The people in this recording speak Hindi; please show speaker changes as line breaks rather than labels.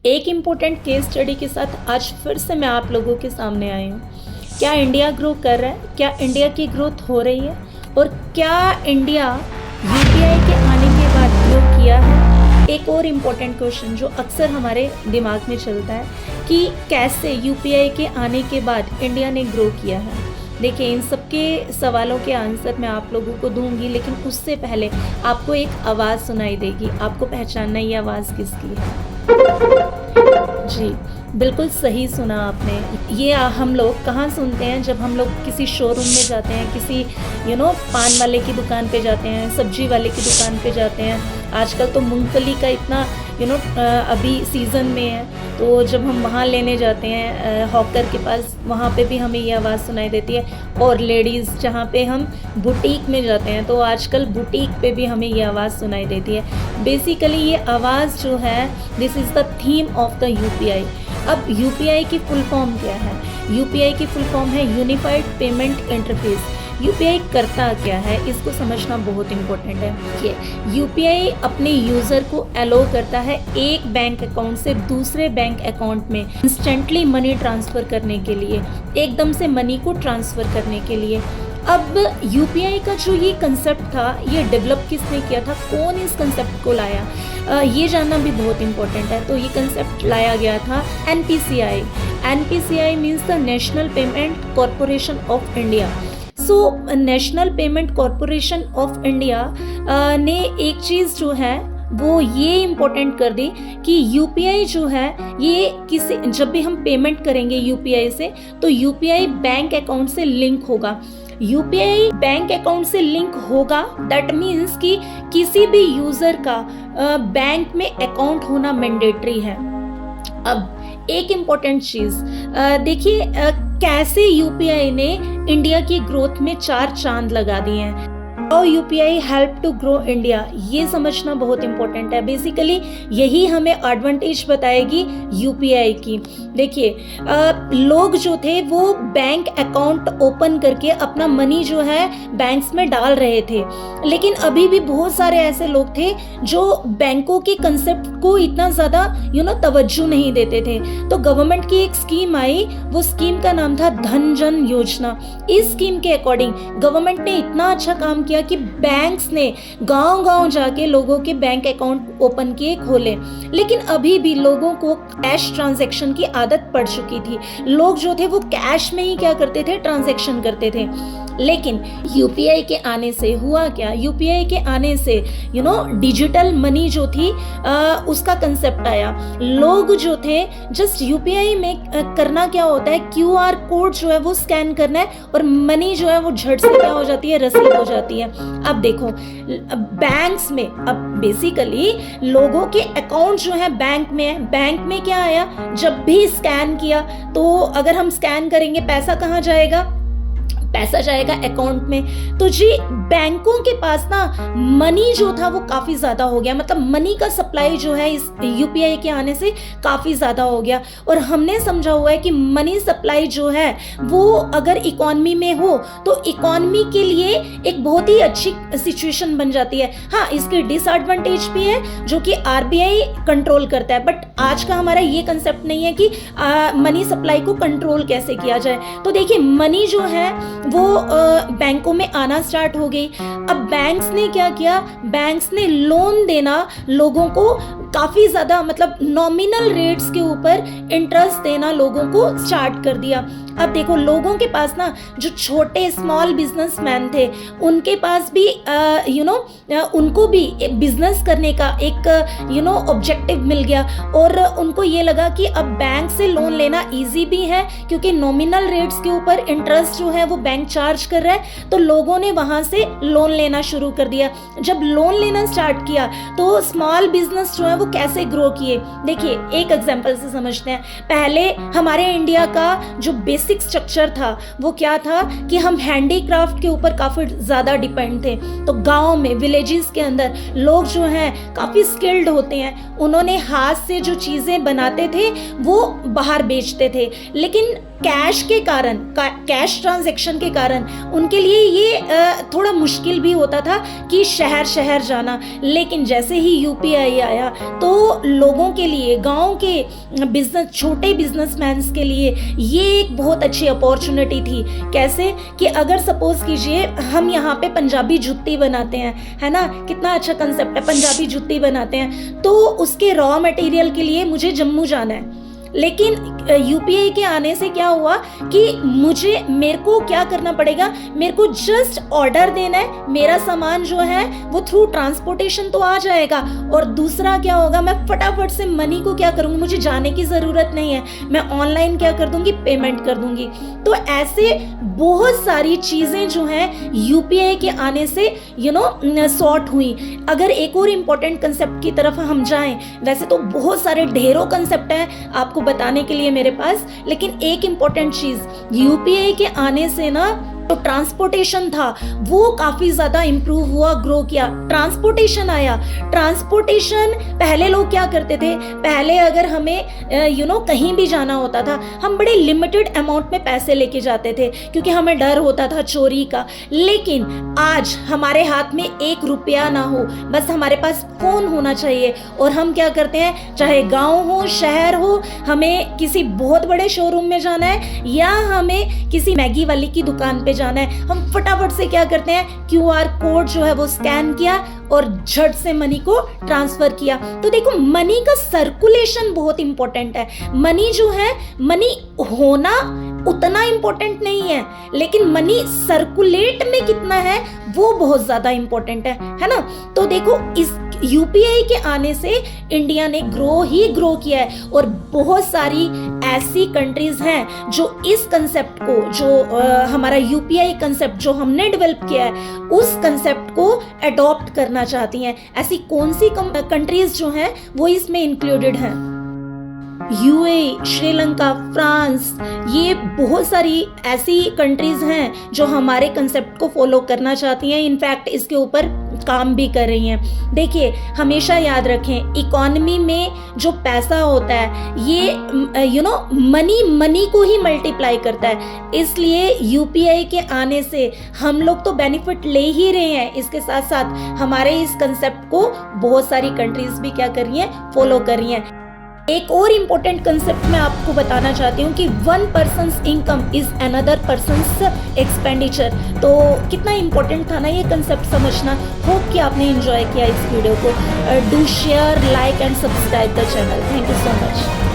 एक इम्पोर्टेंट केस स्टडी के साथ आज फिर से मैं आप लोगों के सामने आई हूँ। क्या इंडिया ग्रो कर रहा है? क्या इंडिया की ग्रोथ हो रही है? और क्या इंडिया यूपीआई के आने के बाद ग्रो किया है? एक और इम्पोर्टेंट क्वेश्चन जो अक्सर हमारे दिमाग में चलता है कि कैसे यूपीआई के आने के बाद इंडिया ने ग्रो किया है। देखिए, इन सबके सवालों के आंसर मैं आप लोगों को दूंगी, लेकिन उससे पहले आपको एक आवाज़ सुनाई देगी। आपको पहचानना ये आवाज़ किसकी है? जी, बिल्कुल सही सुना आपने। ये हम लोग कहाँ सुनते हैं? जब हम लोग किसी शोरूम में जाते हैं, किसी पान वाले की दुकान पे जाते हैं, सब्जी वाले की दुकान पे जाते हैं। आजकल तो मूंगफली का इतना अभी सीज़न में है, तो जब हम वहाँ लेने जाते हैं हॉकर के पास, वहाँ पे भी हमें ये आवाज़ सुनाई देती है। और लेडीज़ जहाँ पे हम बुटीक में जाते हैं, तो आजकल बुटीक पे भी हमें ये आवाज़ सुनाई देती है। बेसिकली ये आवाज़ जो है, this is the theme of the UPI. अब यूपीआई की फुल फॉर्म क्या है? यूपीआई की फुल फॉर्म है यूनिफाइड पेमेंट इंटरफेस। यूपीआई करता क्या है, इसको समझना बहुत इंपॉर्टेंट है। कि यूपीआई अपने यूज़र को अलो करता है एक बैंक अकाउंट से दूसरे बैंक अकाउंट में इंस्टेंटली मनी ट्रांसफ़र करने के लिए, एकदम से मनी को ट्रांसफ़र करने के लिए। अब यूपीआई का जो ये कंसेप्ट था, ये डेवलप किसने किया था? कौन इस कंसेप्ट को लाया? ये जानना भी बहुत इंपॉर्टेंट है। तो ये कंसेप्ट लाया गया था NPCI. NPCI means the national payment corporation of India. So national payment corporation of India ने एक चीज़ जो है वो ये इम्पोर्टेंट कर दी कि यूपीआई जो है, ये किसी जब भी हम पेमेंट करेंगे यूपीआई से, तो यूपीआई बैंक अकाउंट से लिंक होगा। यूपीआई बैंक अकाउंट से लिंक होगा, दैट मीन्स कि किसी भी यूज़र का बैंक में अकाउंट होना मैंडेटरी है। अब एक इम्पॉर्टेंट चीज़ देखिए, कैसे यूपीआई ने इंडिया की ग्रोथ में 4 चांद लगा दिए हैं। How UPI help to grow India, ये समझना बहुत इंपॉर्टेंट है। बेसिकली यही हमें एडवांटेज बताएगी यूपीआई की। देखिए, लोग जो थे वो बैंक अकाउंट ओपन करके अपना मनी जो है बैंक्स में डाल रहे थे, लेकिन अभी भी बहुत सारे ऐसे लोग थे जो बैंकों के कंसेप्ट को इतना ज़्यादा तवज्जो नहीं देते थे। तो गवर्नमेंट की एक स्कीम आई, वो स्कीम का नाम था धन जन योजना। इस स्कीम के अकॉर्डिंग गवर्नमेंट ने इतना अच्छा काम किया कि बैंक्स ने गांव-गांव जाके लोगों के बैंक अकाउंट ओपन किए, खोले। लेकिन अभी भी लोगों को कैश ट्रांजैक्शन की आदत पड़ चुकी थी। लोग जो थे वो कैश में ही क्या करते थे? ट्रांजैक्शन करते थे। लेकिन यूपीआई के आने से हुआ क्या? यूपीआई के आने से डिजिटल मनी जो थी उसका कंसेप्ट आया। लोग जो थे जस्ट यूपीआई में करना क्या होता है, क्यूआर कोड जो है वो स्कैन करना है और मनी जो है वो झट से क्या हो जाती है? रिसीव हो जाती है। अब देखो, बैंक्स में अब बेसिकली लोगों के अकाउंट जो है बैंक में है। बैंक में क्या आया? जब भी स्कैन किया, तो अगर हम स्कैन करेंगे, पैसा कहाँ जाएगा? पैसा जाएगा अकाउंट में। तो जी, बैंकों के पास ना मनी जो था वो काफ़ी ज़्यादा हो गया। मतलब मनी का सप्लाई जो है इस यूपीआई के आने से काफ़ी ज़्यादा हो गया। और हमने समझा हुआ है कि मनी सप्लाई जो है वो अगर इकॉनमी में हो तो इकॉनमी के लिए एक बहुत ही अच्छी सिचुएशन बन जाती है। हाँ, इसके डिसएडवांटेज भी है जो कि आरबीआई कंट्रोल करता है, बट आज का हमारा ये कंसेप्ट नहीं है कि मनी सप्लाई को कंट्रोल कैसे किया जाए। तो देखिए, मनी जो है वो बैंकों में आना स्टार्ट हो गई। अब बैंक्स ने क्या किया? बैंक्स ने लोन देना लोगों को काफ़ी ज़्यादा, मतलब नॉमिनल रेट्स के ऊपर इंटरेस्ट देना लोगों को स्टार्ट कर दिया। अब देखो, लोगों के पास ना जो छोटे स्मॉल बिजनेसमैन थे, उनके पास भी उनको भी बिजनेस करने का एक ऑब्जेक्टिव मिल गया। और उनको ये लगा कि अब बैंक से लोन लेना इजी भी है, क्योंकि नॉमिनल रेट्स के ऊपर इंटरेस्ट जो है वो बैंक चार्ज कर रहा है। तो लोगों ने वहाँ से लोन लेना शुरू कर दिया। जब लोन लेना स्टार्ट किया तो स्मॉल बिजनेस जो है वो कैसे ग्रो किए, देखिए एक एग्जांपल से समझते हैं। पहले हमारे इंडिया का जो बेसिक स्ट्रक्चर था वो क्या था कि हम हैंडीक्राफ्ट के ऊपर काफ़ी ज़्यादा डिपेंड थे। तो गांव में, विलेजेस के अंदर लोग जो हैं काफ़ी स्किल्ड होते हैं। उन्होंने हाथ से जो चीज़ें बनाते थे वो बाहर बेचते थे। लेकिन कैश के कारण, कैश ट्रांजैक्शन के कारण उनके लिए ये थोड़ा मुश्किल भी होता था कि शहर शहर जाना। लेकिन जैसे ही यूपीआई आया तो लोगों के लिए, गांव के बिजनेस, छोटे बिजनेसमैन के लिए ये एक बहुत अच्छी अपॉर्चुनिटी थी। कैसे कि अगर सपोज कीजिए हम यहाँ पे पंजाबी जुत्ती बनाते हैं, है ना, कितना अच्छा कंसेप्ट है, पंजाबी जुत्ती बनाते हैं, तो उसके रॉ मटेरियल के लिए मुझे जम्मू जाना है। लेकिन यूपीआई के आने से क्या हुआ कि मेरे को क्या करना पड़ेगा, मेरे को जस्ट ऑर्डर देना है, मेरा सामान जो है वो थ्रू ट्रांसपोर्टेशन तो आ जाएगा। और दूसरा क्या होगा, मैं फटाफट से मनी को क्या करूँगी, मुझे जाने की ज़रूरत नहीं है, मैं ऑनलाइन क्या कर दूँगी, पेमेंट कर दूँगी। तो ऐसे बहुत सारी चीज़ें जो हैं यूपीआई के आने से सॉर्ट हुई। अगर एक और इम्पोर्टेंट कंसेप्ट की तरफ हम जाएं, वैसे तो बहुत सारे ढेरों कंसेप्ट हैं आपको बताने के लिए मेरे पास, लेकिन एक इम्पोर्टेंट चीज यूपीआई के आने से ना तो ट्रांसपोर्टेशन था वो काफी ज्यादा इंप्रूव हुआ, ग्रो किया। ट्रांसपोर्टेशन आया, ट्रांसपोर्टेशन पहले लोग क्या करते थे, पहले अगर हमें कहीं भी जाना होता था हम बड़े लिमिटेड अमाउंट में पैसे लेके जाते थे क्योंकि हमें डर होता था चोरी का। लेकिन आज हमारे हाथ में 1 रुपया ना हो, बस हमारे पास फोन होना चाहिए और हम क्या करते हैं, चाहे गांव हो शहर हो, हमें किसी बहुत बड़े शोरूम में जाना है या हमें किसी मैगी वाली की दुकान पे जाना है, हम फटाफट से क्या करते हैं, क्यूआर कोड जो है वो स्कैन किया और झट से मनी को ट्रांसफर किया। तो देखो मनी का सर्कुलेशन बहुत इंपॉर्टेंट है। मनी जो है, मनी होना उतना इंपॉर्टेंट नहीं है, लेकिन मनी सर्कुलेट में कितना है वो बहुत ज्यादा इंपॉर्टेंट है ना। तो देखो इस यूपीआई के आने से इंडिया ने ग्रो किया है और बहुत सारी ऐसी कंट्रीज हैं जो इस कंसेप्ट को, जो हमारा यूपीआई कंसेप्ट जो हमने डेवलप किया है, उस कंसेप्ट को अडॉप्ट करना चाहती हैं। ऐसी कौन सी कंट्रीज जो हैं वो इसमें इंक्लूडेड हैं? यूएई, श्रीलंका, फ्रांस, ये बहुत सारी ऐसी कंट्रीज हैं जो हमारे कंसेप्ट को फॉलो करना चाहती हैं, इनफैक्ट इसके ऊपर काम भी कर रही हैं। देखिए हमेशा याद रखें, इकोनॉमी में जो पैसा होता है ये मनी को ही मल्टीप्लाई करता है। इसलिए यूपीआई के आने से हम लोग तो बेनिफिट ले ही रहे हैं, इसके साथ साथ हमारे इस कंसेप्ट को बहुत सारी कंट्रीज भी क्या कर रही हैं, फॉलो कर रही हैं। एक और इम्पोर्टेंट कंसेप्ट मैं आपको बताना चाहती हूँ कि 1 persons income is another persons expenditure. तो कितना इम्पोर्टेंट था ना ये कंसेप्ट समझना। होप कि आपने एंजॉय किया इस वीडियो को। Do share, like and subscribe the channel. Thank you so much.